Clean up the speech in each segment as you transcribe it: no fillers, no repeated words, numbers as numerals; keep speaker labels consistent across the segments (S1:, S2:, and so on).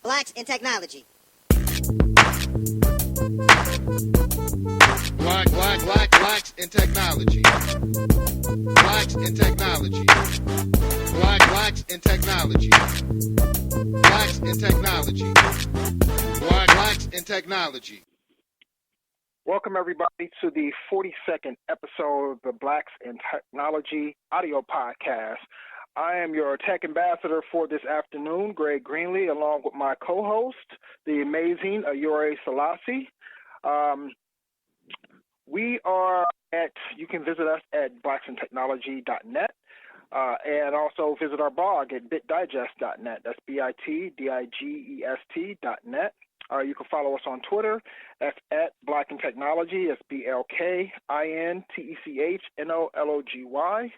S1: Blacks in Technology.
S2: Blacks in technology. Blacks in technology. Blacks in technology. Blacks in technology. Blacks in technology.
S3: Welcome, everybody, to the 42nd episode of the Blacks in Technology audio podcast. I am your tech ambassador for this afternoon, Greg Greenlee, along with my co-host, the amazing Ayure Selassie. You can visit us at blacksintechnology.net and also visit our blog at bitdigest.net. That's bitdigest.net. You can follow us on Twitter. That's at Black in Technology. That's BLKINTECHNOLOGY.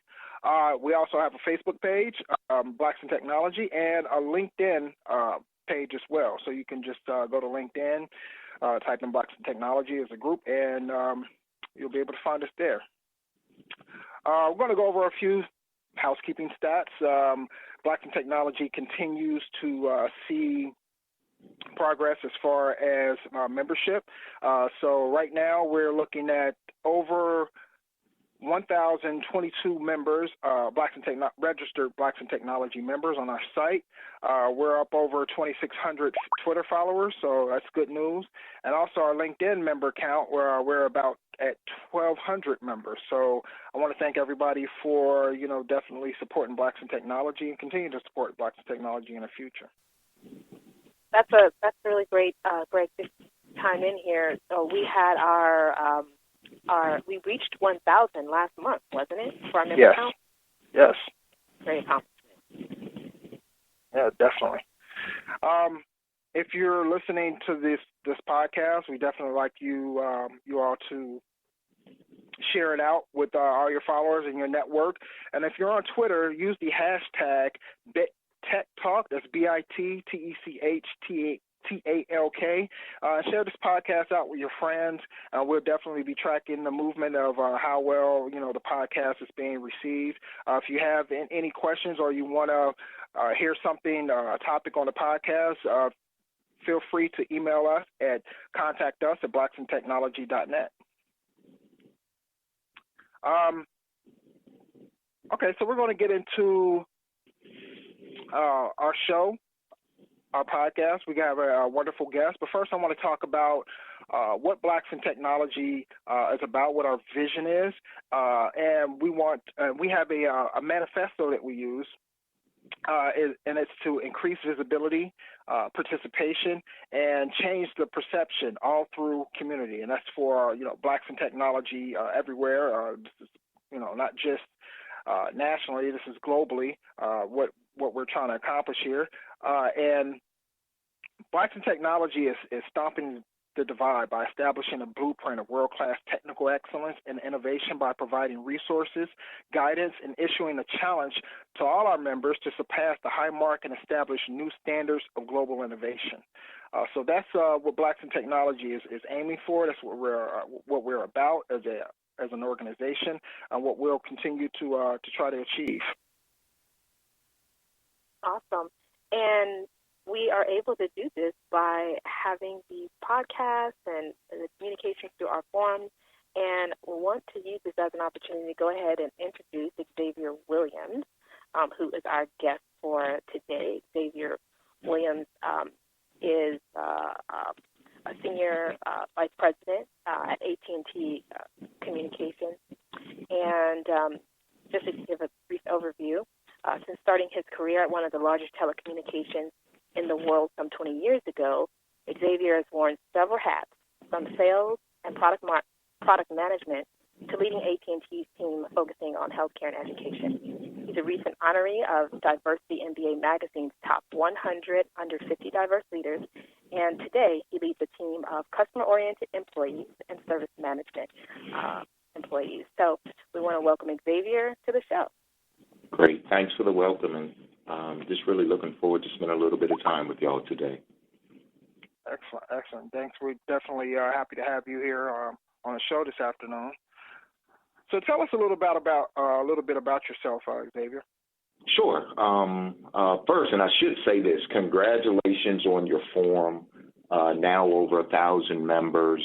S3: We also have a Facebook page, Blacks in Technology, and a LinkedIn page as well. So you can just go to LinkedIn, type in Blacks in Technology as a group, and you'll be able to find us there. We're going to go over a few housekeeping stats. Blacks in Technology continues to see progress as far as membership. So right now we're looking at over 1,022 members, registered Blacks in Technology members on our site. We're up over 2,600 Twitter followers, so that's good news. And also our LinkedIn member count, where we're about at 1,200 members. So I want to thank everybody for, definitely supporting Blacks in Technology and continue to support Blacks in Technology in the future.
S4: That's really great, Greg, this time in here. So we had we reached 1,000 last month, wasn't it, for our member count?
S3: Yes.
S4: Great accomplishment.
S3: Yeah, definitely. If you're listening to this podcast, we definitely like you all to share it out with all your followers and your network. And if you're on Twitter, use the hashtag BitTechTalk. That's BITTECHTALK. Share this podcast out with your friends. We'll definitely be tracking the movement of how well the podcast is being received. If you have any questions or you want to hear something, a topic on the podcast, feel free to email us at contactus@blacksintechnology.net. Okay, so we're going to get into our show, our podcast. We have a wonderful guest, but first I want to talk about what Blacks in Technology is about, what our vision is, and we have a manifesto that we use, and it's to increase visibility, participation, and change the perception all through community, and that's for Blacks in Technology everywhere. This is, not just nationally. This is globally what we're trying to accomplish here. And Blacks in Technology is stomping the divide by establishing a blueprint of world-class technical excellence and innovation by providing resources, guidance, and issuing a challenge to all our members to surpass the high mark and establish new standards of global innovation. So that's what Blacks in Technology is aiming for. That's what we're about as an organization, and what we'll continue to try to achieve.
S4: Awesome. And we are able to do this by having these podcasts and the communications through our forums, and we want to use this as an opportunity to go ahead and introduce Xavier Williams, who is our guest for today. Xavier Williams is a senior vice president at AT&T Communications, and just to give a brief overview, since starting his career at one of the largest telecommunications in the world some 20 years ago, Xavier has worn several hats, from sales and product management to leading AT&T's team focusing on healthcare and education. He's a recent honoree of Diversity MBA Magazine's top 100 under 50 diverse leaders, and today he leads a team of customer-oriented employees and service management employees. So we want to welcome Xavier to the show.
S5: Great. Thanks for the welcome, and just really looking forward to spending a little bit of time with y'all today.
S3: Excellent. Thanks. We're definitely happy to have you here on the show this afternoon. So tell us a little bit about yourself, Xavier.
S5: Sure. First, and I should say this, congratulations on your forum, now over 1,000 members.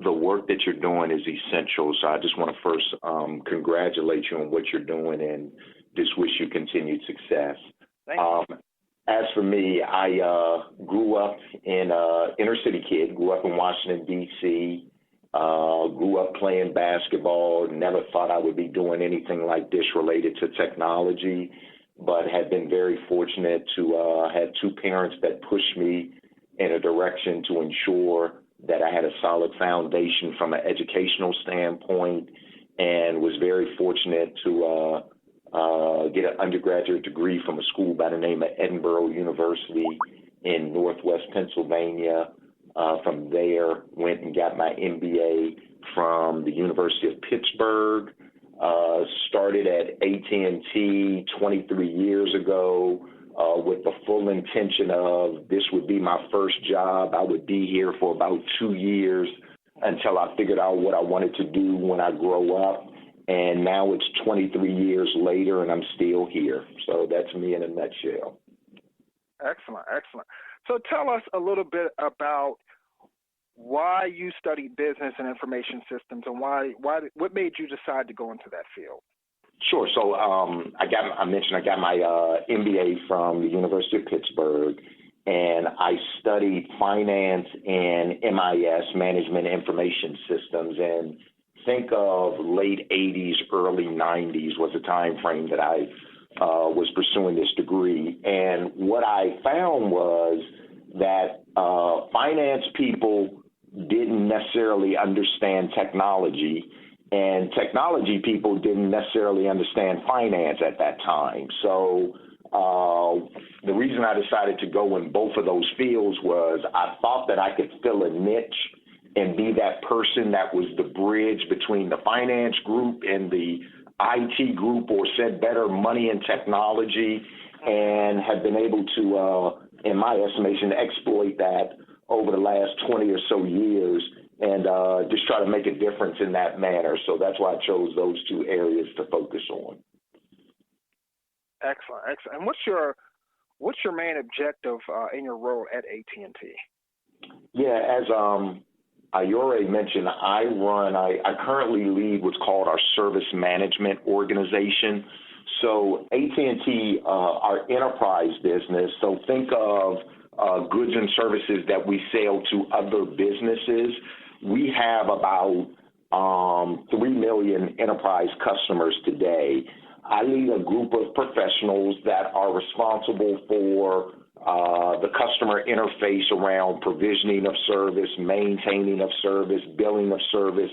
S5: The work that you're doing is essential, so I just want to first congratulate you on what you're doing and just wish you continued success.
S3: Thank you.
S5: As for me, I grew up in inner city kid, grew up in Washington, D.C., grew up playing basketball, never thought I would be doing anything like this related to technology, but had been very fortunate to have two parents that pushed me in a direction to ensure that I had a solid foundation from an educational standpoint, and was very fortunate to get an undergraduate degree from a school by the name of Edinburgh University in Northwest Pennsylvania. From there, went and got my MBA from the University of Pittsburgh. Started at AT&T 23 years ago with the full intention of this would be my first job. I would be here for about 2 years until I figured out what I wanted to do when I grow up. And now it's 23 years later, and I'm still here. So that's me in a nutshell.
S3: Excellent, excellent. So tell us a little bit about why you studied business and information systems, and what made you decide to go into that field?
S5: Sure. So I mentioned I got my MBA from the University of Pittsburgh, and I studied finance and MIS, Management Information Systems, and think of late 80s, early 90s was the time frame that I was pursuing this degree. And what I found was that finance people didn't necessarily understand technology, and technology people didn't necessarily understand finance at that time. So the reason I decided to go in both of those fields was I thought that I could fill a niche and be that person that was the bridge between the finance group and the IT group, or said better, money and technology, and have been able to, in my estimation, exploit that over the last 20 or so years, and just try to make a difference in that manner. So that's why I chose those two areas to focus on.
S3: Excellent, excellent. And what's your main objective in your role at AT&T?
S5: Yeah, as Ayore mentioned, I currently lead what's called our service management organization. So AT&T, our enterprise business, so think of goods and services that we sell to other businesses. We have about 3 million enterprise customers today. I lead a group of professionals that are responsible for the customer interface around provisioning of service, maintaining of service, billing of service,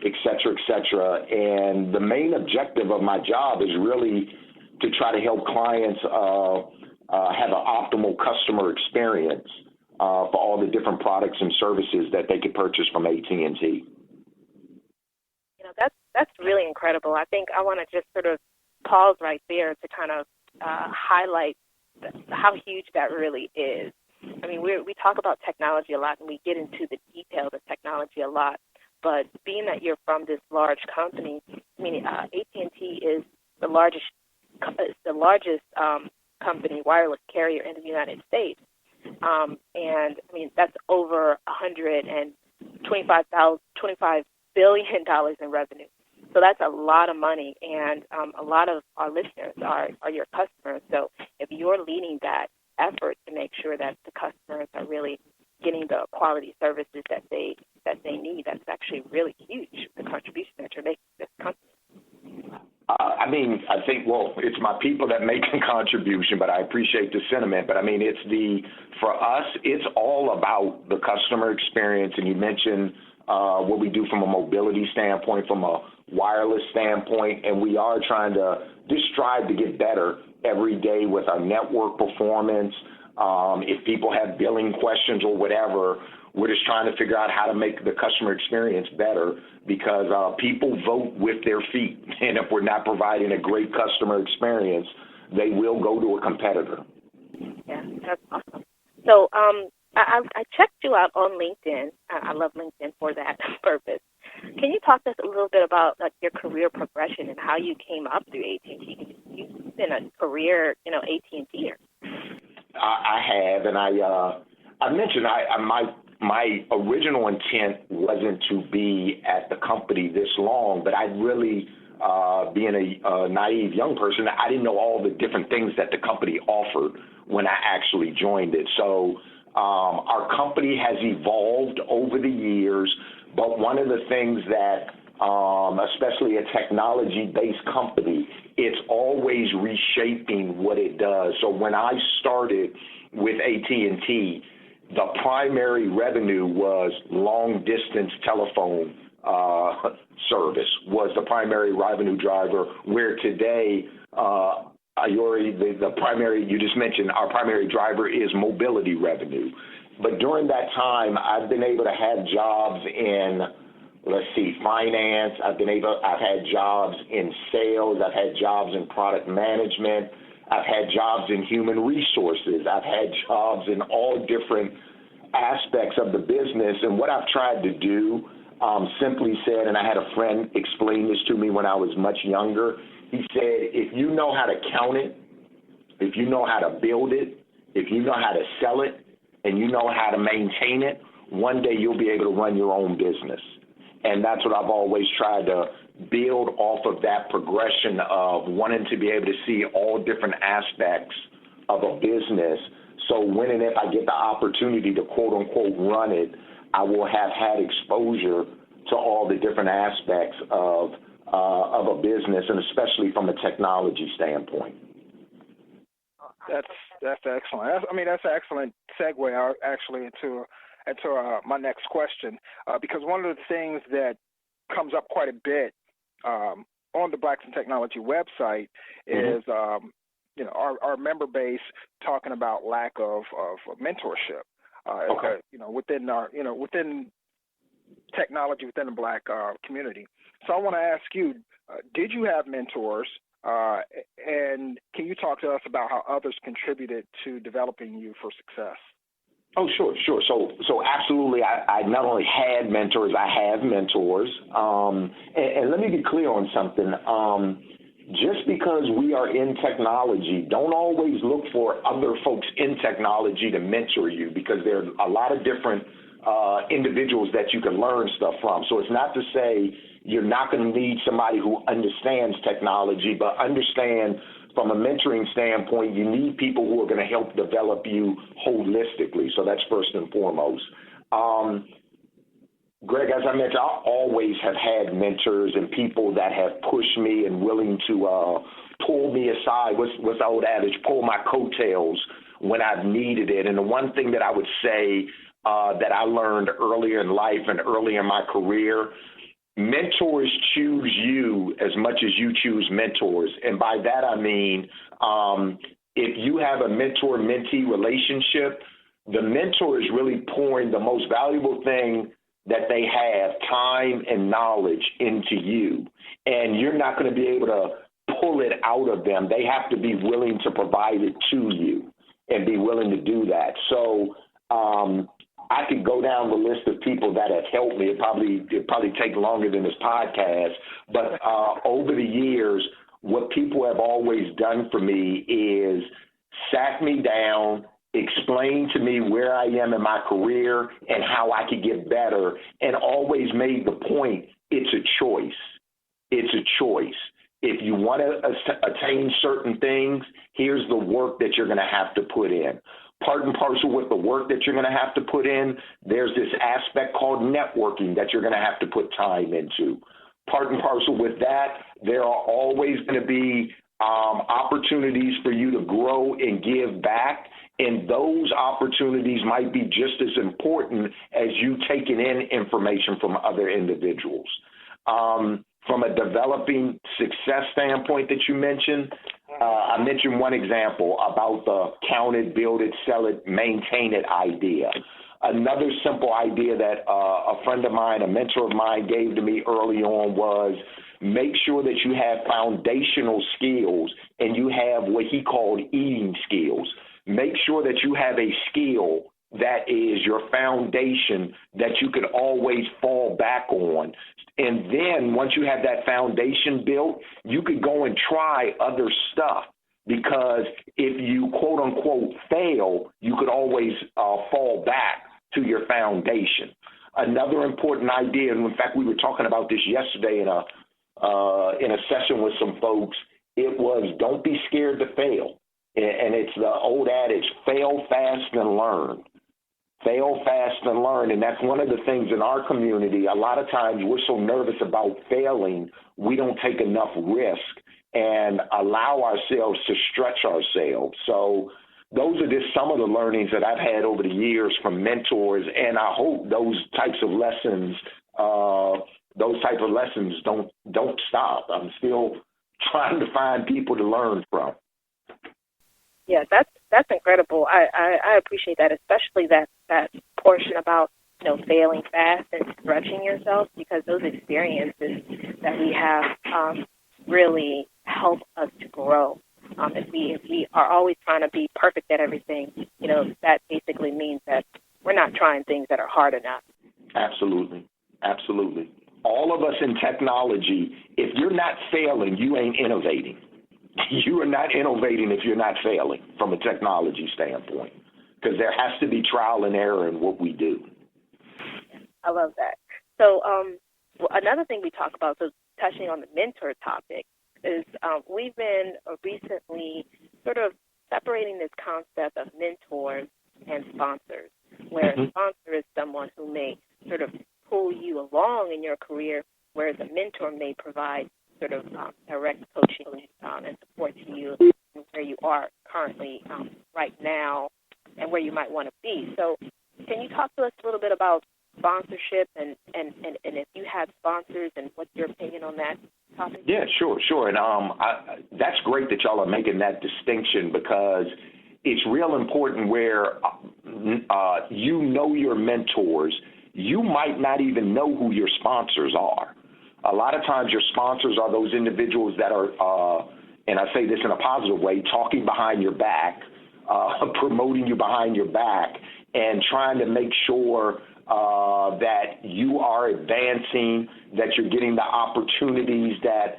S5: et cetera, et cetera. And the main objective of my job is really to try to help clients have an optimal customer experience for all the different products and services that they could purchase from AT&T.
S4: You know, that's really incredible. I think I want to just sort of pause right there to kind of highlight how huge that really is. I mean, we talk about technology a lot, and we get into the details of technology a lot. But being that you're from this large company, I mean, AT&T is the largest company, wireless carrier in the United States, and I mean that's over $125 billion in revenue. So that's a lot of money, and a lot of our listeners are your customers. So if you're leading that effort to make sure that the customers are really getting the quality services that they need, that's actually really huge, the contribution that you're making to this company.
S5: I mean, I think, well, it's my people that make a contribution, but I appreciate the sentiment. But I mean, for us, it's all about the customer experience. And you mentioned what we do from a mobility standpoint, from a wireless standpoint, and we are trying to just strive to get better every day with our network performance. If people have billing questions or whatever, we're just trying to figure out how to make the customer experience better, because people vote with their feet. And if we're not providing a great customer experience, they will go to a competitor.
S4: Yeah, that's awesome. So I checked you out on LinkedIn. I love LinkedIn for that purpose. Can you talk to us a little bit about your career progression and how you came up through AT&T? Can you you've been a career, AT&T-er.
S5: I have, and I mentioned my original intent wasn't to be at the company this long, but I really, being a naive young person, I didn't know all the different things that the company offered when I actually joined it. So our company has evolved over the years, but one of the things that, especially a technology-based company, it's always reshaping what it does. So when I started with AT&T, the primary revenue was long-distance telephone service was the primary revenue driver, where today, the primary, you just mentioned, our primary driver is mobility revenue. But during that time, I've been able to have jobs in, finance. I've had jobs in sales. I've had jobs in product management. I've had jobs in human resources. I've had jobs in all different aspects of the business. And what I've tried to do, simply said, and I had a friend explain this to me when I was much younger, he said, if you know how to count it, if you know how to build it, if you know how to sell it, and you know how to maintain it, one day you'll be able to run your own business. And that's what I've always tried to build off of, that progression of wanting to be able to see all different aspects of a business. So when and if I get the opportunity to quote unquote run it, I will have had exposure to all the different aspects of a business, and especially from a technology standpoint.
S3: That's excellent. That's an excellent segue actually into my next question, because one of the things that comes up quite a bit on the Blacks in Technology website is our member base talking about lack of mentorship. Within technology, within the Black community. So I want to ask you, did you have mentors, and can you talk to us about how others contributed to developing you for success?
S5: Oh, sure. So absolutely, I not only had mentors, I have mentors. And let me be clear on something. Just because we are in technology, don't always look for other folks in technology to mentor you, because there are a lot of different individuals that you can learn stuff from. So it's not to say you're not going to need somebody who understands technology, but understand from a mentoring standpoint, you need people who are going to help develop you holistically. So that's first and foremost. Greg, as I mentioned, I always have had mentors and people that have pushed me and willing to pull me aside. What's the old adage? Pull my coattails when I've needed it. And the one thing that I would say that I learned earlier in life and early in my career, mentors choose you as much as you choose mentors. And by that I mean, if you have a mentor-mentee relationship, the mentor is really pouring the most valuable thing that they have, time and knowledge, into you. And you're not going to be able to pull it out of them. They have to be willing to provide it to you and be willing to do that. So I could go down the list of people that have helped me. It'd probably take longer than this podcast. But over the years, what people have always done for me is sat me down, explained to me where I am in my career and how I could get better, and always made the point, it's a choice. It's a choice. If you want to attain certain things, here's the work that you're going to have to put in. Part and parcel with the work that you're going to have to put in, there's this aspect called networking that you're going to have to put time into. Part and parcel with that, there are always going to be opportunities for you to grow and give back, and those opportunities might be just as important as you taking in information from other individuals. From a developing success standpoint that you mentioned, I mentioned one example about the count it, build it, sell it, maintain it idea. Another simple idea that a friend of mine, a mentor of mine, gave to me early on was make sure that you have foundational skills and you have what he called eating skills. Make sure that you have a skill that is your foundation that you can always fall back on. And then once you have that foundation built, you could go and try other stuff because if you quote unquote fail, you could always fall back to your foundation. Another important idea, and in fact, we were talking about this yesterday in a session with some folks. It was don't be scared to fail, and it's the old adage: fail fast and learn. Fail fast and learn, and that's one of the things in our community. A lot of times we're so nervous about failing, we don't take enough risk and allow ourselves to stretch ourselves. So those are just some of the learnings that I've had over the years from mentors, and I hope those types of lessons don't stop. I'm still trying to find people to learn from.
S4: Yeah, that's incredible. I appreciate that, especially that portion about failing fast and stretching yourself, because those experiences that we have really help us to grow. If we are always trying to be perfect at everything, that basically means that we're not trying things that are hard enough.
S5: Absolutely. All of us in technology, if you're not failing, you ain't innovating. You are not innovating if you're not failing from a technology standpoint, because there has to be trial and error in what we do.
S4: I love that. So another thing we talk about, so touching on the mentor topic, is we've been recently sort of separating this concept of mentors and sponsors, where a sponsor is someone who may sort of pull you along in your career, whereas a mentor may provide sort of direct coaching and support to you where you are currently right now and where you might want to be. So can you talk to us a little bit about sponsorship and if you have sponsors and what's your opinion on that topic?
S5: Yeah, sure. And that's great that y'all are making that distinction, because it's real important where you know your mentors. You might not even know who your sponsors are. A lot of times your sponsors are those individuals that are, and I say this in a positive way, talking behind your back, promoting you behind your back, and trying to make sure that you are advancing, that you're getting the opportunities that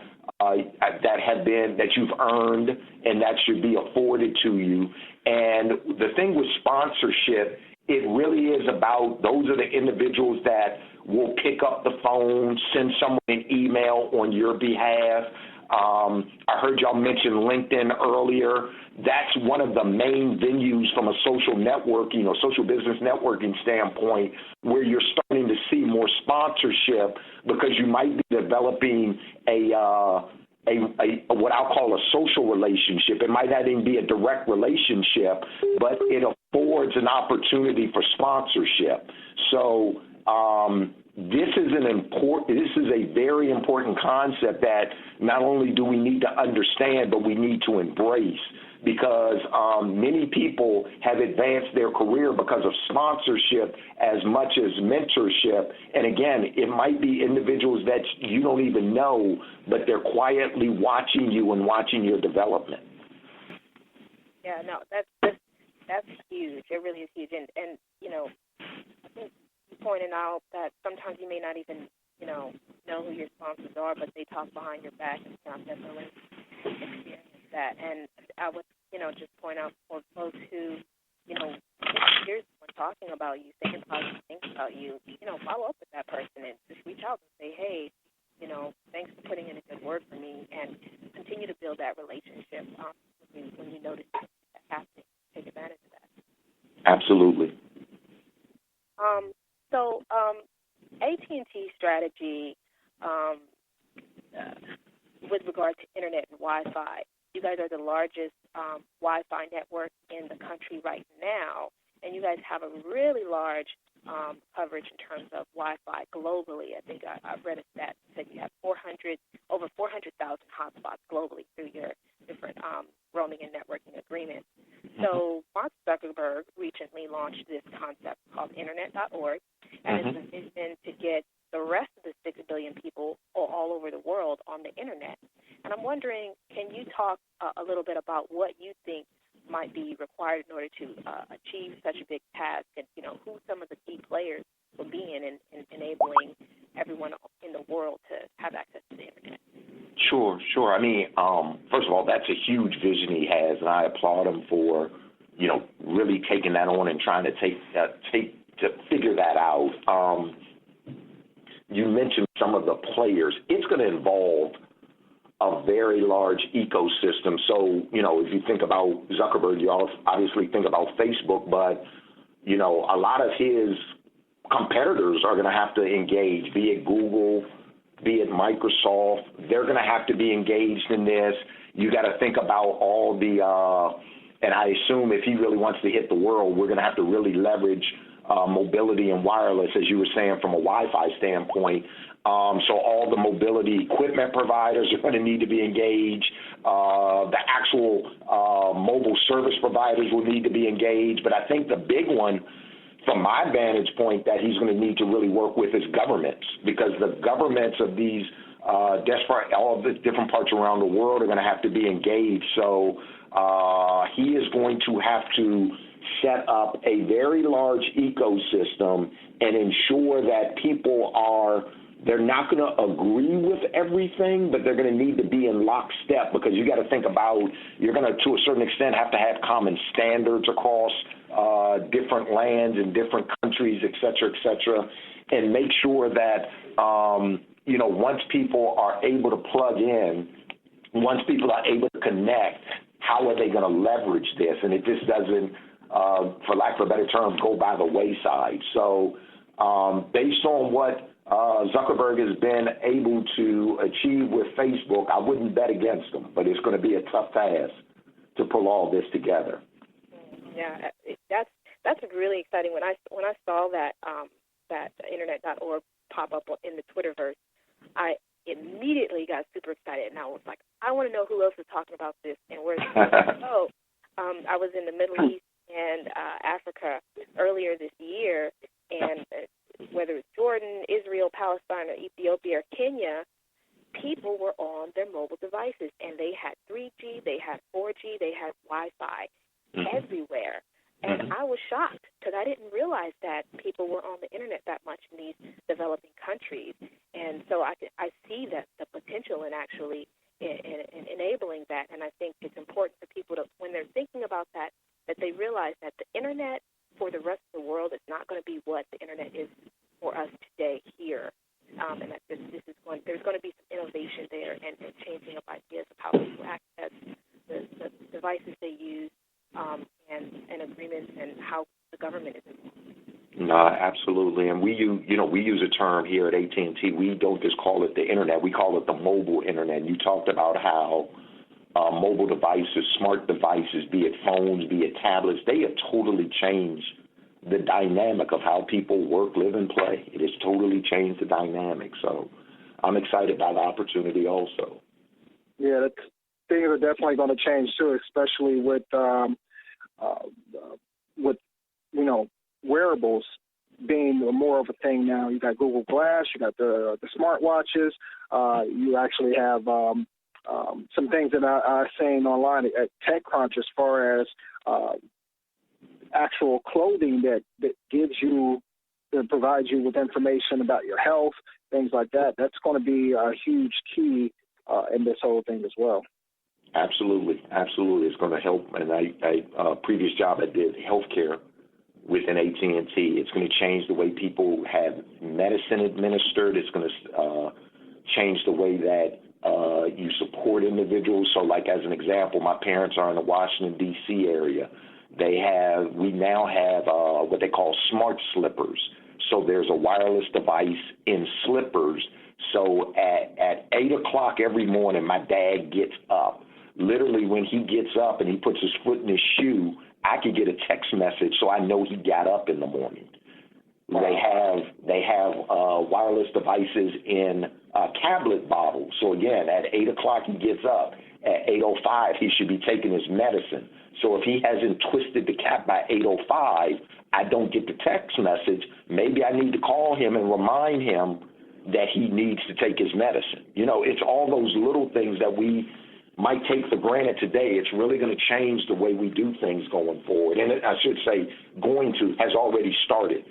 S5: you've earned and that should be afforded to you. And the thing with sponsorship, it really is about, those are the individuals that will pick up the phone, send someone an email on your behalf. I heard y'all mention LinkedIn earlier. That's one of the main venues from a social networking or social business networking standpoint, where you're starting to see more sponsorship, because you might be developing a what I'll call a social relationship. It might not even be a direct relationship, but it affords an opportunity for sponsorship. So this is a very important concept that not only do we need to understand, but we need to embrace, because many people have advanced their career because of sponsorship as much as mentorship. And again, it might be individuals that you don't even know, but they're quietly watching you and watching your development.
S4: Yeah, no, that's huge. It really is huge. And I think you pointed out that sometimes you may not even, know who your sponsors are, but they talk behind your back, and I've definitely experienced that. And I would, just point out for folks who, hear someone talking about you, thinking positive things about you, follow up with that person and just reach out and say, hey, thanks for putting in a good word for me, and continue to build that relationship when you notice that happening. Take advantage of that.
S5: Absolutely.
S4: So AT&T strategy with regard to internet and Wi-Fi, you guys are the largest Wi-Fi network in the country right now, and you guys have a really large coverage in terms of Wi-Fi globally. I think I read a stat that you have over 400,000 hotspots globally through your different roaming and networking agreements. So Mark Zuckerberg recently launched this concept called Internet.org, and it's envisioned to get the rest of the 6 billion people all over the world on the Internet. And I'm wondering, can you talk a little bit about what you think might be required in order to achieve such a big task, and who some of the key players will be in enabling everyone in the world to have access to the Internet?
S5: Sure. I mean, first of all, that's a huge vision he has, and I applaud him for, really taking that on and trying to to figure that out. You mentioned some of the players. It's going to involve a very large ecosystem. So, if you think about Zuckerberg, you obviously think about Facebook, but, a lot of his competitors are going to have to engage, be it Google, be it Microsoft. They're going to have to be engaged in this. You got to think about all the, and I assume if he really wants to hit the world, we're going to have to really leverage mobility and wireless, as you were saying, from a Wi-Fi standpoint. So all the mobility equipment providers are going to need to be engaged. The actual mobile service providers will need to be engaged. But I think the big one, from my vantage point, that he's going to need to really work with is governments, because the governments of these all the different parts around the world are going to have to be engaged. So he is going to have to set up a very large ecosystem and ensure that they're not going to agree with everything, but they're going to need to be in lockstep, because you got to think about, you're going to a certain extent, have to have common standards across different lands and different countries, et cetera, and make sure that, once people are able to plug in, once people are able to connect, how are they going to leverage this? And it just doesn't, for lack of a better term, go by the wayside. So based on what Zuckerberg has been able to achieve with Facebook, I wouldn't bet against him, but it's going to be a tough task to pull all this together.
S4: Yeah, that's really exciting. When I saw that that internet.org pop up in the Twitterverse, I immediately got super excited, and I was like, I want to know who else is talking about this and where's it going. I was in the Middle East and Africa earlier this year, and whether it's Jordan, Israel, Palestine, or Ethiopia or Kenya, people were on their mobile devices, and they had 3G, they had 4G, they had Wi-Fi everywhere. And I was shocked, because I didn't realize that people were on the internet that much in these developing countries. And so I see that the potential in actually in enabling that. And I think it's important for people to, when they're thinking about that they realize that the internet for the rest of the world is not going to be what the internet is for us today here. And that there's going to be some innovation there and changing of ideas of how people access the devices they use, and agreements, and how the government is involved.
S5: No, absolutely. And we use a term here at AT&T. We don't just call it the internet. We call it the mobile internet. And you talked about how mobile devices, smart devices, be it phones, be it tablets, they have totally changed the dynamic of how people work, live, and play. It has totally changed the dynamic. So I'm excited by the opportunity also.
S3: Yeah, things are definitely going to change too, especially with wearables being more of a thing now. You got Google Glass, you got the smartwatches. You actually have some things that I've seen online at TechCrunch as far as actual clothing that gives you, that provides you with information about your health, things like that. That's going to be a huge key in this whole thing as well. Absolutely.
S5: It's going to help. And I previous job I did healthcare within AT&T. It's going to change the way people have medicine administered. It's going to change the way that you support individuals. So, like as an example, my parents are in the Washington D.C. area. We now have what they call smart slippers. So there's a wireless device in slippers. So at 8:00 every morning, my dad gets up. Literally, when he gets up and he puts his foot in his shoe, I could get a text message so I know he got up in the morning. Wow. They have wireless devices in tablet bottles. So again, at 8:00 he gets up. At 8:05 he should be taking his medicine. So if he hasn't twisted the cap by 8:05, I don't get the text message. Maybe I need to call him and remind him that he needs to take his medicine. It's all those little things that we might take for granted today. It's really going to change the way we do things going forward. And I should say has already started.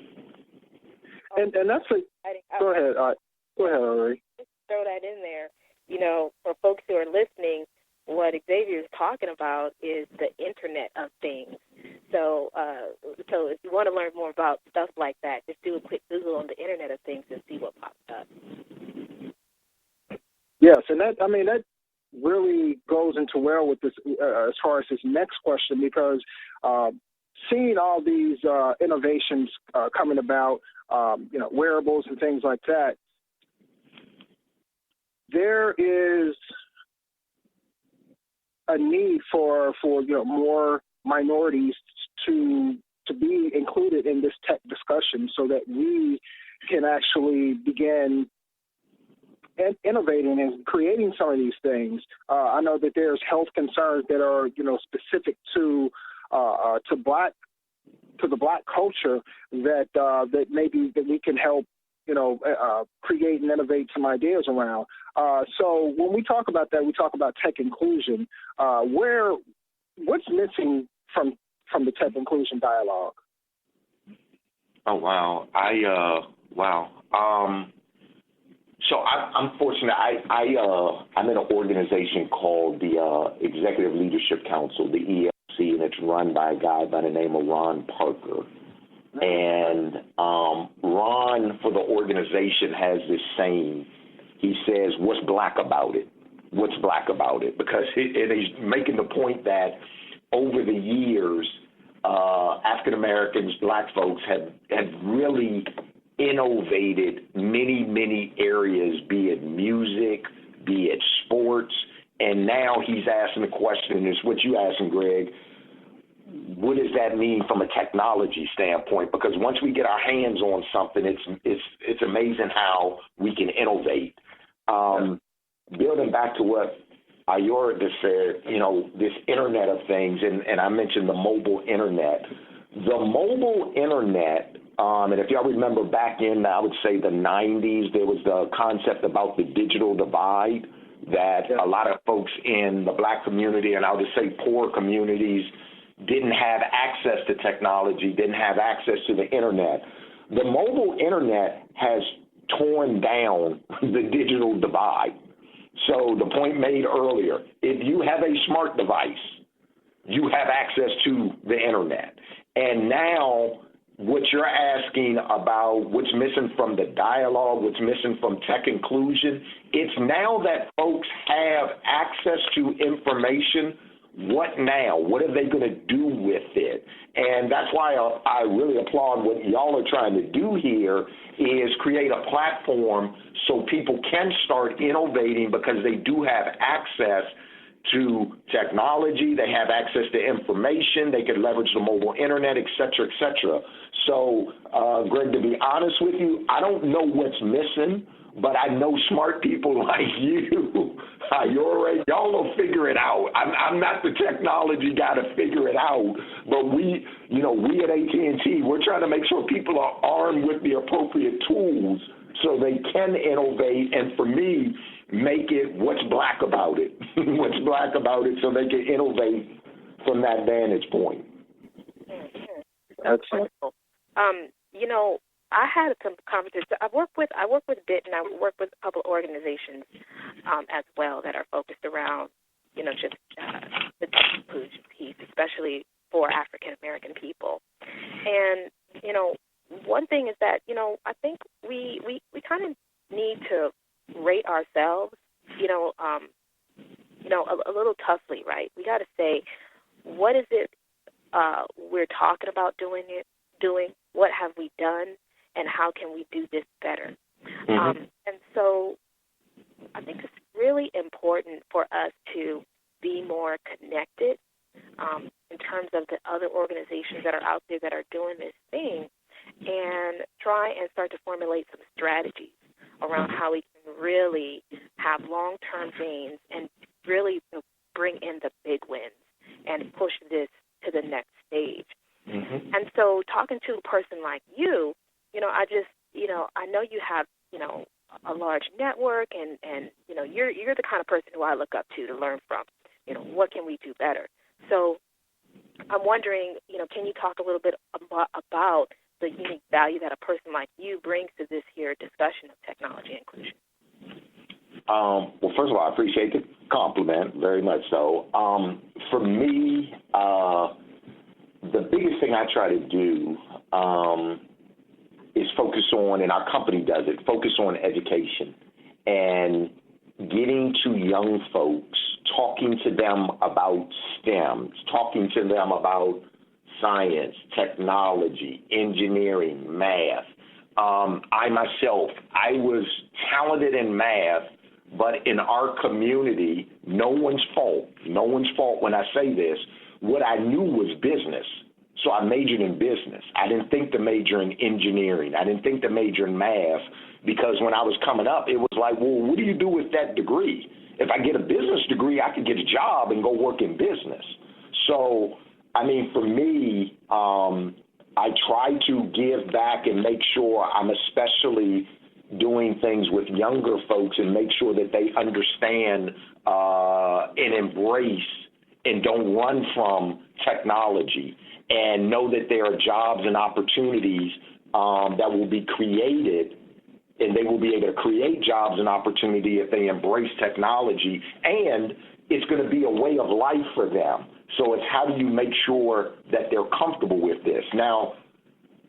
S3: And that's go ahead. Go ahead, Ari.
S4: Just throw that in there. for folks who are listening, what Xavier is talking about is the Internet of Things. So if you want to learn more about stuff like that, just do a quick Google on the Internet of Things and see what pops up.
S3: Yes, and that really goes into well with this as far as this next question, because seeing all these innovations coming about, wearables and things like that, there is a need for more minorities to be included in this tech discussion, so that we can actually begin innovating and creating some of these things. I know that there's health concerns that are specific to the black culture that maybe that we can help create and innovate some ideas around. So when we talk about that, we talk about tech inclusion. What's missing from the tech inclusion dialogue?
S5: Oh, wow. So I'm fortunate. I'm in an organization called the Executive Leadership Council, the ELC, and it's run by a guy by the name of Ron Parker. And Ron, for the organization, has this saying. He says, "What's black about it? What's black about it?" Because he's making the point that over the years, African Americans, black folks have really innovated many areas, be it music, be it sports, and now he's asking the question, is what you asking, Greg, what does that mean from a technology standpoint? Because once we get our hands on something, it's amazing how we can innovate. Building back to what Ayora just said, this Internet of Things, and I mentioned the mobile Internet. The mobile Internet, and if y'all remember back in, I would say, the 90s, there was the concept about the digital divide that a lot of folks in the black community, and I would just say poor communities, didn't have access to technology, didn't have access to the Internet. The mobile Internet has torn down the digital divide. So the point made earlier, if you have a smart device, you have access to the Internet. And now what you're asking about what's missing from the dialogue, what's missing from tech inclusion, it's now that folks have access to information. What now? What are they going to do with it? And that's why I really applaud what y'all are trying to do here is create a platform so people can start innovating because they do have access to technology, they have access to information, they can leverage the mobile Internet, et cetera, et cetera. So, Greg, to be honest with you, I don't know what's missing, but I know smart people like you, Ayora, y'all will figure it out. I'm not the technology guy to figure it out, but we at AT&T, we're trying to make sure people are armed with the appropriate tools so they can innovate, and for me, make it what's black about it, what's black about it so they can innovate from that vantage point.
S3: That's
S4: wonderful. I had some conversations. I work with BIT, and I work with a couple of organizations as well that are focused around, just the inclusion piece, especially for African American people. And one thing is that I think we kind of need to rate ourselves, a little toughly, right? We got to say, what is it we're talking about doing? What have we done? And how can we do this better?
S5: Mm-hmm.
S4: And so I think it's really important for us to be more connected in terms of the other organizations that are out there that are doing this thing, and try and start to formulate some strategies around how we can really have long-term gains and really bring in the big wins and push this to the next stage.
S5: Mm-hmm.
S4: And so talking to a person like you, I know you have, a large network, and you're the kind of person who I look up to learn from. What can we do better? So I'm wondering, can you talk a little bit about the unique value that a person like you brings to this here discussion of technology inclusion?
S5: Well, first of all, I appreciate the compliment, very much so. For me, the biggest thing I try to do is focus on, and our company does it, focus on education and getting to young folks, talking to them about STEM, talking to them about science, technology, engineering, math. I myself, I was talented in math, but in our community, no one's fault when I say this, what I knew was business. So I majored in business. I didn't think to major in engineering. I didn't think to major in math because when I was coming up, it was like, well, what do you do with that degree? If I get a business degree, I could get a job and go work in business. So, I mean, for me, I try to give back and make sure I'm especially doing things with younger folks and make sure that they understand and embrace and don't run from technology and know that there are jobs and opportunities that will be created, and they will be able to create jobs and opportunity if they embrace technology, and it's going to be a way of life for them. So it's how do you make sure that they're comfortable with this? Now,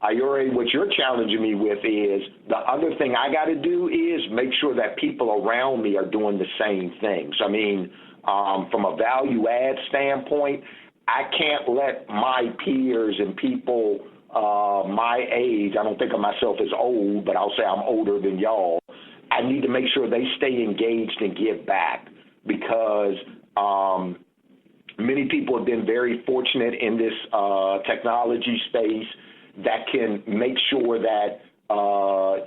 S5: Ayure, what you're challenging me with is the other thing I got to do is make sure that people around me are doing the same things. I mean, from a value add standpoint, I can't let my peers and people my age, I don't think of myself as old, but I'll say I'm older than y'all. I need to make sure they stay engaged and give back because many people have been very fortunate in this technology space that can make sure that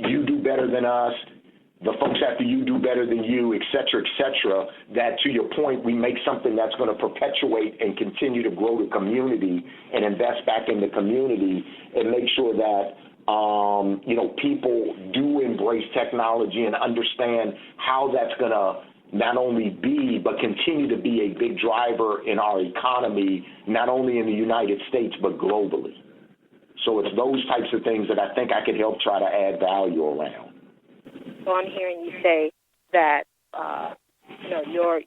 S5: you do better than us, the folks after you do better than you, et cetera, that to your point, we make something that's going to perpetuate and continue to grow the community and invest back in the community and make sure that, people do embrace technology and understand how that's going to not only be, but continue to be a big driver in our economy, not only in the United States, but globally. So it's those types of things that I think I could help try to add value around.
S4: So I'm hearing you say that,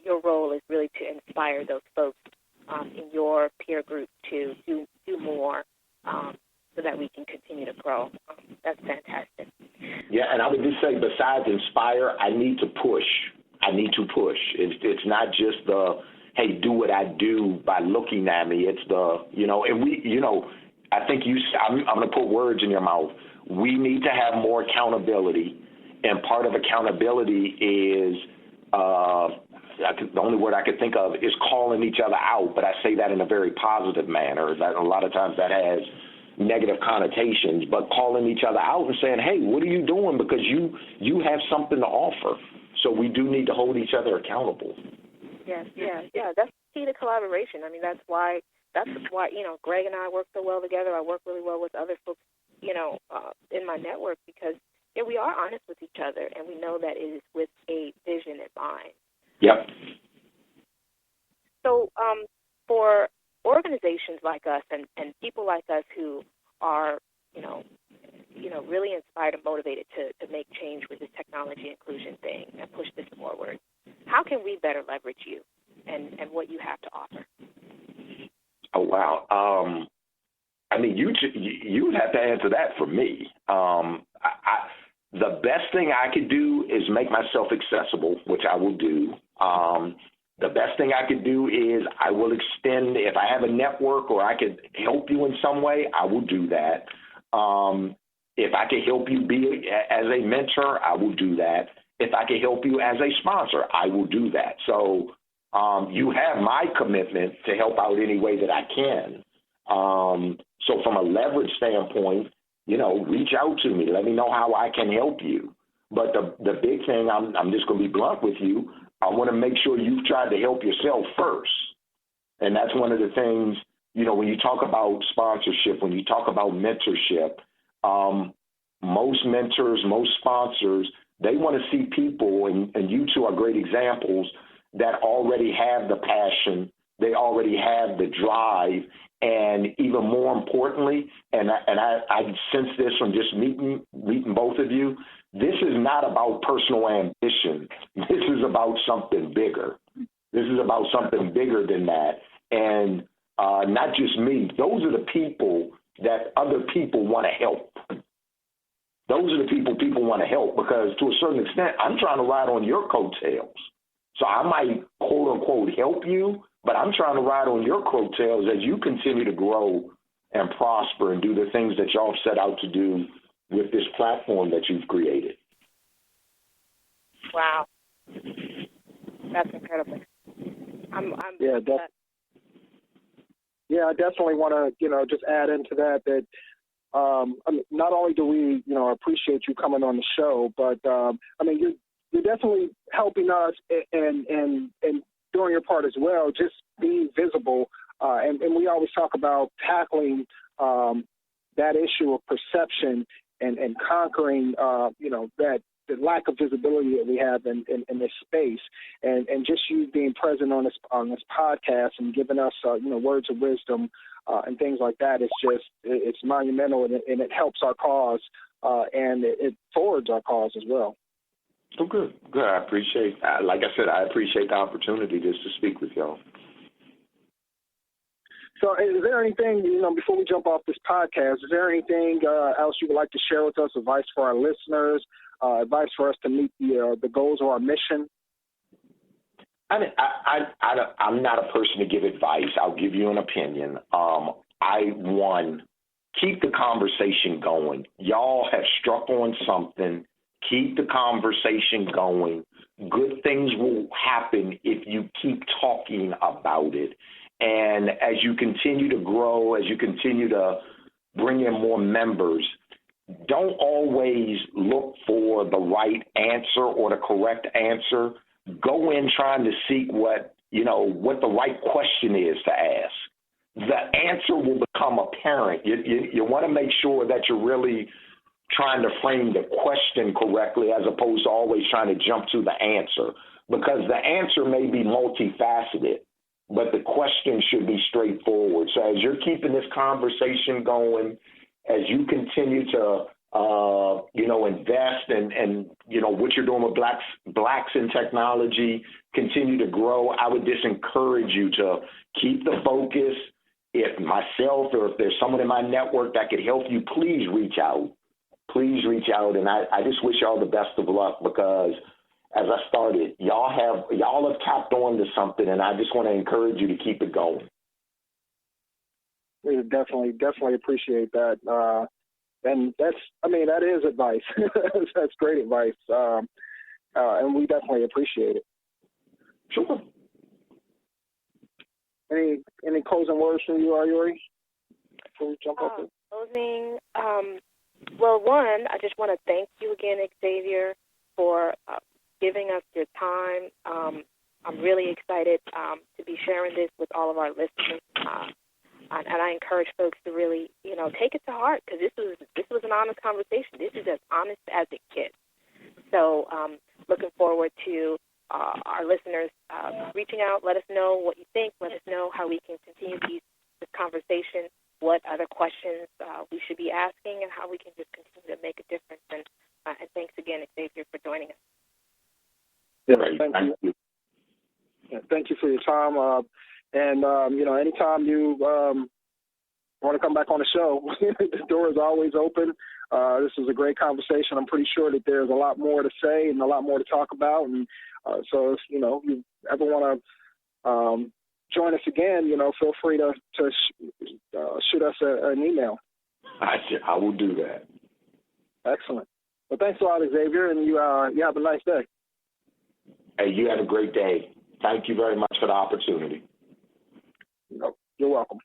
S4: your role is really to inspire those folks in your peer group to do more so that we can continue to grow. That's fantastic.
S5: Yeah, and I would just say besides inspire, I need to push. It's not just the, hey, do what I do by looking at me. It's the, and we, I think I'm going to put words in your mouth. We need to have more accountability. And part of accountability is, the only word I could think of is calling each other out, but I say that in a very positive manner. That a lot of times that has negative connotations, but calling each other out and saying, hey, what are you doing? Because you have something to offer. So we do need to hold each other accountable.
S4: Yes. That's key to collaboration. I mean, that's why Greg and I work so well together. I work really well with other folks, in my network because we are honest with each other, and we know that it is with a vision in mind.
S5: Yep.
S4: So for organizations like us and people like us who are, really inspired and motivated to make change with this technology inclusion thing and push this forward, how can we better leverage you and what you have to offer?
S5: Oh, wow. You'd have to answer that for me. The best thing I could do is make myself accessible, which I will do. The best thing I could do is I will extend, if I have a network or I could help you in some way, I will do that. If I could help you be as a mentor, I will do that. If I could help you as a sponsor, I will do that. So you have my commitment to help out any way that I can. So from a leverage standpoint, reach out to me. Let me know how I can help you. But the big thing, I'm just going to be blunt with you, I want to make sure you've tried to help yourself first. And that's one of the things, when you talk about sponsorship, when you talk about mentorship, most mentors, most sponsors, they want to see people, and you two are great examples, that already have the passion, they already have the drive, And even more importantly, and I sense this from just meeting both of you, this is not about personal ambition. This is about something bigger. This is about something bigger than that. And not just me. Those are the people that other people want to help. Those are the people want to help, because to a certain extent, I'm trying to ride on your coattails. So I might, quote unquote, help you, but I'm trying to ride on your coattails as you continue to grow and prosper and do the things that y'all set out to do with this platform that you've created.
S4: Wow. That's incredible.
S3: I definitely want to, just add into that, not only do we, appreciate you coming on the show, but, you're definitely helping us and doing your part as well, just being visible. And we always talk about tackling that issue of perception and conquering, that the lack of visibility that we have in this space, and just you being present on this podcast and giving us words of wisdom and things like that. It's monumental, and it helps our cause and it forwards our cause as well.
S5: Oh, good. I appreciate, like I said, I appreciate the opportunity just to speak with y'all.
S3: So is there anything, before we jump off this podcast, is there anything else you would like to share with us, advice for our listeners, advice for us to meet the goals of our mission?
S5: I'm not a person to give advice. I'll give you an opinion. Keep the conversation going. Y'all have struck on something. Keep the conversation going. Good things will happen if you keep talking about it. And as you continue to grow, as you continue to bring in more members, don't always look for the right answer or the correct answer. Go in trying to seek what the right question is to ask. The answer will become apparent. You want to make sure that you're really trying to frame the question correctly, as opposed to always trying to jump to the answer, because the answer may be multifaceted, but the question should be straightforward. So as you're keeping this conversation going, as you continue to, invest and what you're doing with blacks in technology, continue to grow, I would just encourage you to keep the focus. If myself or if there's someone in my network that could help you, please reach out. Please reach out. And I just wish y'all the best of luck, because as I started, y'all have tapped on to something, and I just want to encourage you to keep it going.
S3: We definitely appreciate that. And that is advice. That's great advice. And we definitely appreciate it.
S5: Sure.
S3: Any closing words from you, Ayuri, before we jump off it?
S4: Closing. Well, one, I just want to thank you again, Xavier, for giving us your time. I'm really excited to be sharing this with all of our listeners, and I encourage folks to really, take it to heart, because this was an honest conversation. This is as honest as it gets. So, looking forward to our listeners reaching out. Let us know what you think. Let us know how we can continue this conversation, what other questions we should be asking, and how we can just continue to make a difference. And thanks again, Xavier, for joining us.
S3: Yeah, thank you. Yeah, thank you for your time. Anytime you want to come back on the show, the door is always open. This was a great conversation. I'm pretty sure that there's a lot more to say and a lot more to talk about. And so if you ever want to join us again, feel free to shoot us an email.
S5: I will do that.
S3: Excellent. Well, thanks a lot, Xavier, and you have a nice day.
S5: Hey, you have a great day. Thank you very much for the opportunity.
S3: You're welcome.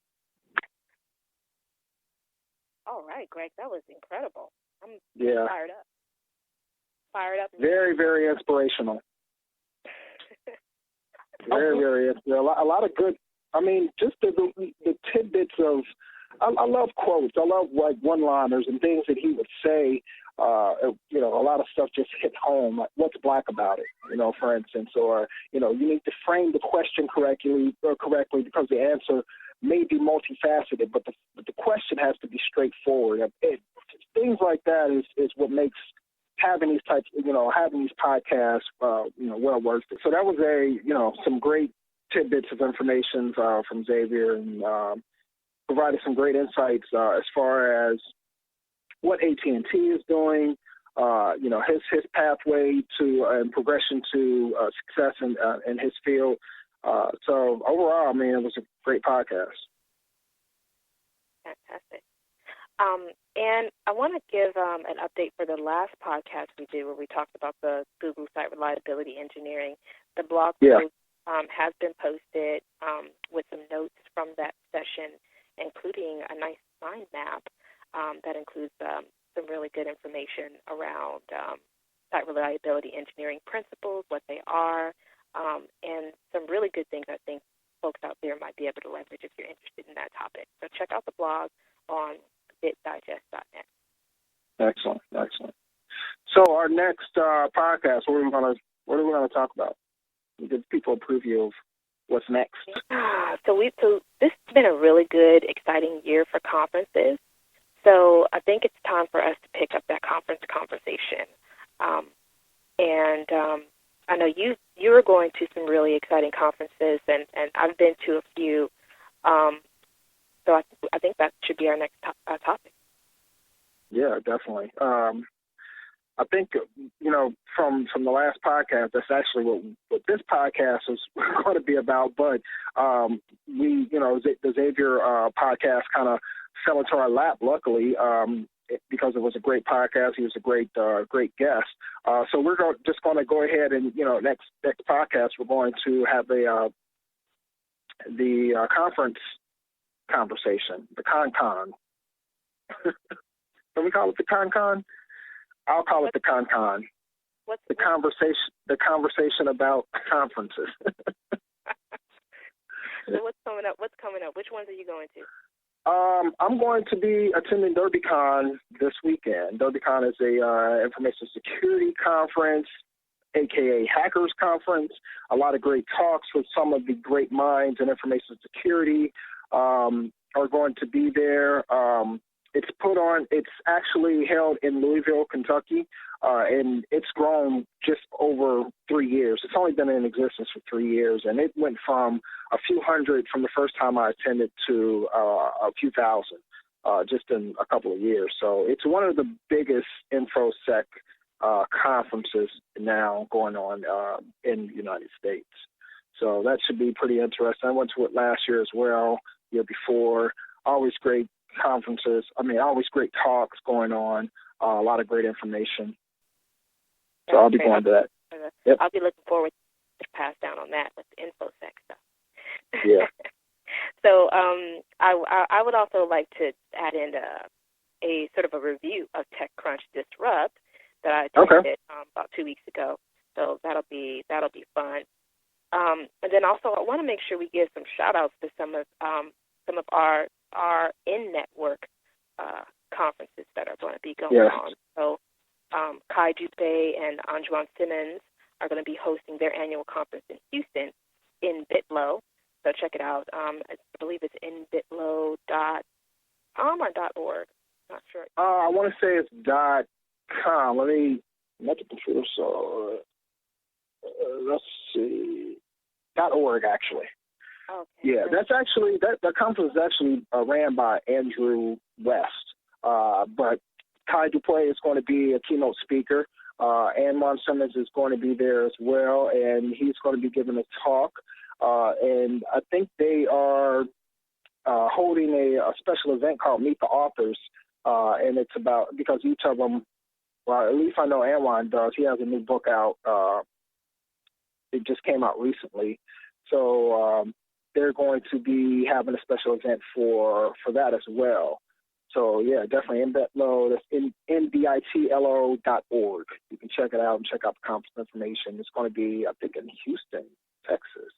S4: All right, Greg, that was incredible. I'm fired up.
S3: Very, very inspirational. Very, very inspirational. A lot of good. Just the tidbits of. I love quotes. I love one-liners and things that he would say. A lot of stuff just hit home. Like, what's black about it? For instance, or you need to frame the question correctly because the answer may be multifaceted, but the question has to be straightforward. Things like that is what makes having these podcasts, well worth it. So that was some great tidbits of information from Xavier, and provided some great insights as far as what AT&T is doing, his pathway to and progression to success in his field. So overall, it was a great podcast.
S4: Fantastic. And I want to give an update for the last podcast we did where we talked about the Google Site Reliability Engineering. The blog post has been posted with some notes from that session, including a nice mind map that includes some really good information around site reliability engineering principles, what they are, and some really good things I think folks out there might be able to leverage if you're interested in that topic. So check out the blog on bitdigest.net.
S3: Excellent. So our next podcast, what are we going to talk about? Give people a preview of what's next.
S4: So this has been a really good, exciting year for conferences. So I think it's time for us to pick up that conference conversation. I know you are going to some really exciting conferences, and I've been to a few. So I think that should be our next topic. Yeah,
S3: definitely. I think, from the last podcast, that's actually what this podcast is going to be about. But the Xavier podcast kind of fell into our lap, luckily, because it was a great podcast. He was a great guest. So we're just going to go ahead and, next podcast, we're going to have the conference conversation, the con. Can we call it the con? I'll call it the con. The conversation about conferences.
S4: So what's coming up? Which ones are you going to?
S3: I'm going to be attending DerbyCon this weekend. DerbyCon is a information security conference, aka Hackers Conference. A lot of great talks with some of the great minds in information security are going to be there. It's actually held in Louisville, Kentucky, and it's grown just over 3 years. It's only been in existence for 3 years, and it went from a few hundred from the first time I attended to a few thousand just in a couple of years. So it's one of the biggest InfoSec conferences now going on in the United States. So that should be pretty interesting. I went to it last year as well, year before. Always great conferences. Always great talks going on. A lot of great information. So I'll be going to that. Yep.
S4: I'll be looking forward to pass down on that with the InfoSec stuff.
S3: Yeah.
S4: So I would also like to add in a sort of a review of TechCrunch Disrupt that I attended about 2 weeks ago. So that'll be fun. And then also I want to make sure we give some shout outs to some of our in-network conferences that are going to be going on. So Kai Jupe and Anjuan Simmons are going to be hosting their annual conference in Houston in BitLo. So check it out. I believe it's inbitlo.com or .org. Not sure.
S3: I want to say it's .com. Let the computer. So let's see. .org actually.
S4: Okay.
S3: Yeah, that's actually that conference is actually ran by Andrew West, but Kai Dupuy is going to be a keynote speaker. Anjuan Simmons is going to be there as well, and he's going to be giving a talk. And I think they are holding a special event called Meet the Authors, and it's about, because each of them, well, at least I know Anjuan does. He has a new book out. It just came out recently, so they're going to be having a special event for that as well. So, yeah, definitely InBitLo. That's NBITLO.org. You can check it out and check out the conference information. It's going to be, I think, in Houston, Texas,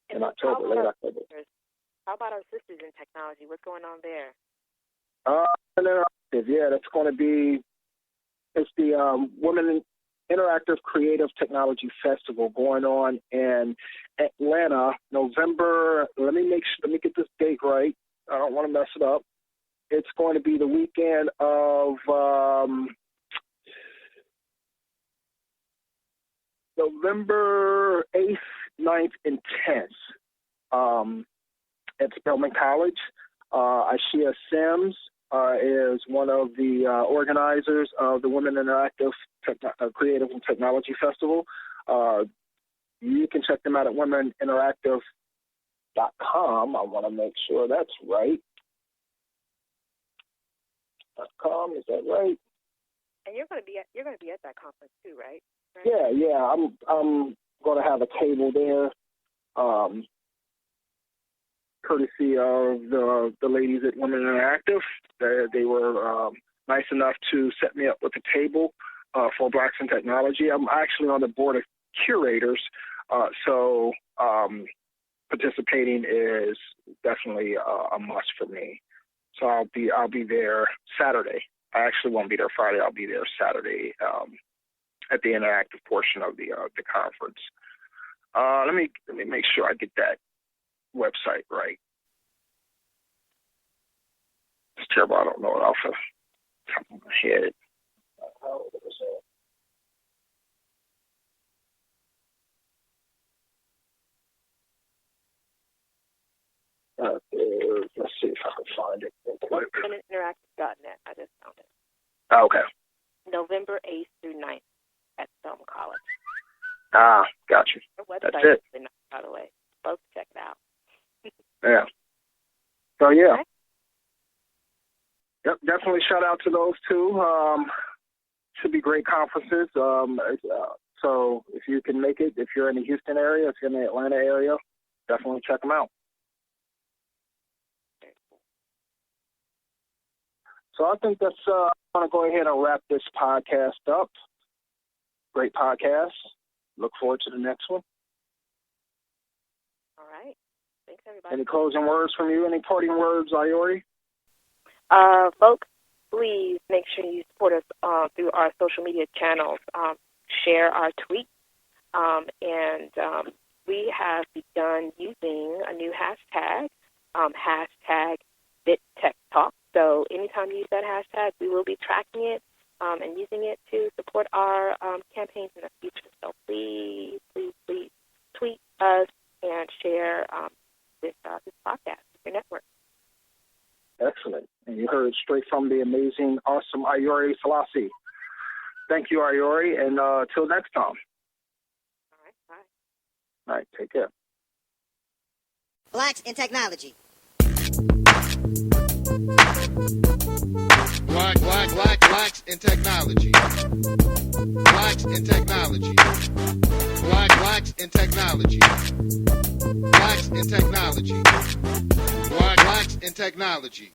S3: in October, late October.
S4: How about our sisters in technology? What's going on there?
S3: Yeah, that's going to be, it's the Women Interactive Creative Technology Festival going on in Atlanta, November. Let me get this date right. I don't want to mess it up. It's going to be the weekend of November 8th, 9th, and 10th at Spelman College. Ashia Sims is one of the organizers of the Women Interactive Creative and Technology Festival. You can check them out at womeninteractive.com. I want to make sure that's right. .com, is that right?
S4: And you're going to be at that conference too, right?
S3: Yeah. I'm going to have a table there, courtesy of the ladies at Women Interactive. They were nice enough to set me up with a table for Blacks in Technology. I'm actually on the board of curators, so participating is definitely a must for me. So I'll be there Saturday. I actually won't be there Friday. I'll be there Saturday at the interactive portion of the conference. Let me make sure I get that website right. It's terrible. I don't know it off the top of my head. How was it? Let's see if I can find it real quick.
S4: Interactive.net. I just found it.
S3: Oh, okay.
S4: November 8th through 9th at Spelman College.
S3: Got you.
S4: Their website
S3: That's it.
S4: is nice, by the way. Folks, check it out.
S3: Yeah. So, yeah.
S4: Okay.
S3: Yep, definitely shout out to those two. Should be great conferences. So if you can make it, if you're in the Houston area, if you're in the Atlanta area, definitely check them out. So I think that's, I'm going to go ahead and wrap this podcast up. Great podcast. Look forward to the next one.
S4: All right. Thanks, everybody.
S3: Any closing words from you? Any parting words, Ayori?
S4: Folks, please make sure you support us through our social media channels. Share our tweets. And we have begun using a new hashtag, hashtag BitTechTalk. So anytime you use that hashtag, we will be tracking it and using it to support our campaigns in the future. So please tweet us and share this podcast with your network.
S3: Excellent. And you heard straight from the amazing, awesome Ayori Selassie. Thank you, Ayori, and till next time.
S4: All right, bye.
S3: All right, take care.
S1: Blacks in Technology.
S2: Blacks in technology. Blacks in technology. Blacks in technology. Blacks in technology. Blacks in technology.